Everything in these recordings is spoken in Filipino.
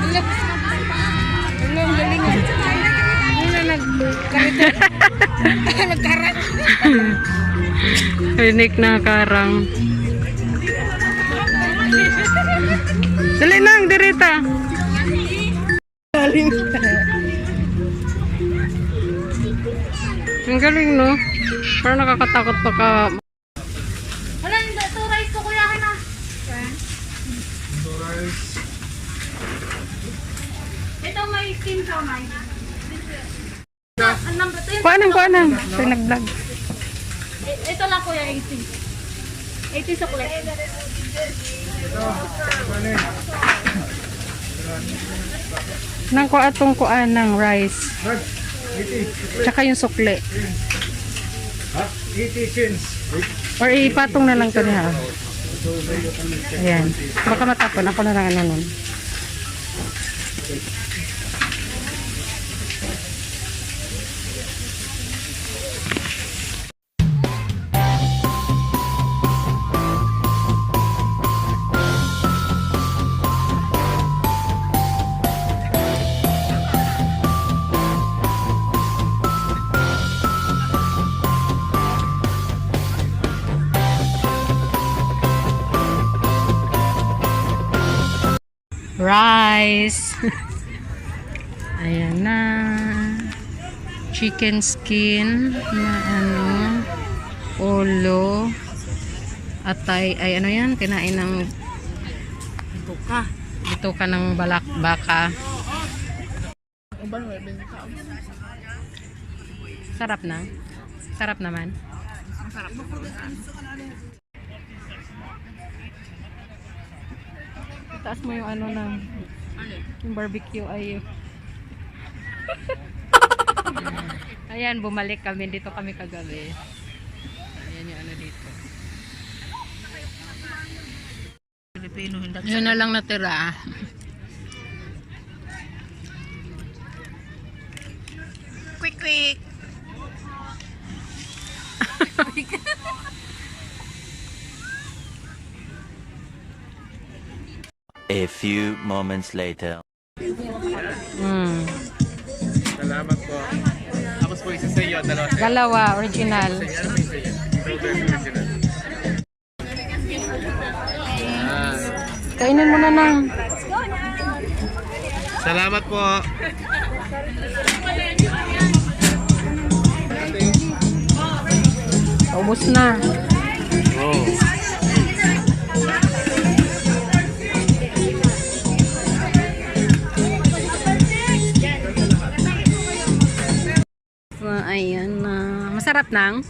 Hello, ang galing ah. Ano na nagkarito? Nagkarat. Rinig na karang. Dali lang, dirita. Ang galing, no? Parang nakakatakot pa ka. Wala, ito rice ko kuya na. Ito may steam sa may. Kuanang. Ito nag-vlog. Ito lang kuya, 80. 80 sa kulit. Nang atong kuan ng rice. Tsaka yung sukle. 80 cents. Or ipatong na lang to niya. Ayan. Baka matapon. Ako na lang ano nun. Rice. Ayan na. Chicken skin na ano. Ulo. Atay. Ay ano yan? Kinain ng bituka ng baka. Sarap na. Sarap naman. Sarap. Taas mo yung ano na yung barbecue ay ayan, bumalik kami dito kami kagabi. Ayan yung ano dito. Pilipino hindi. Yun na lang natira. Quick. A few moments later. Salamat po. Tapos po isa sa iyo, dalawa sa iyo. Dalawa, original. Ano po yung sa iyo? Shoulder original. Yan. Kainin mo na nang. Salamat po. Ubus na. Oh. So, ayan na. Masarap nang.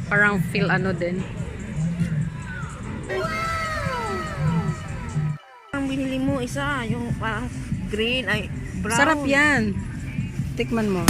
Parang feel ano din. Ang binili mo isa, yung parang green ay brown. Sarap yan. Tikman mo.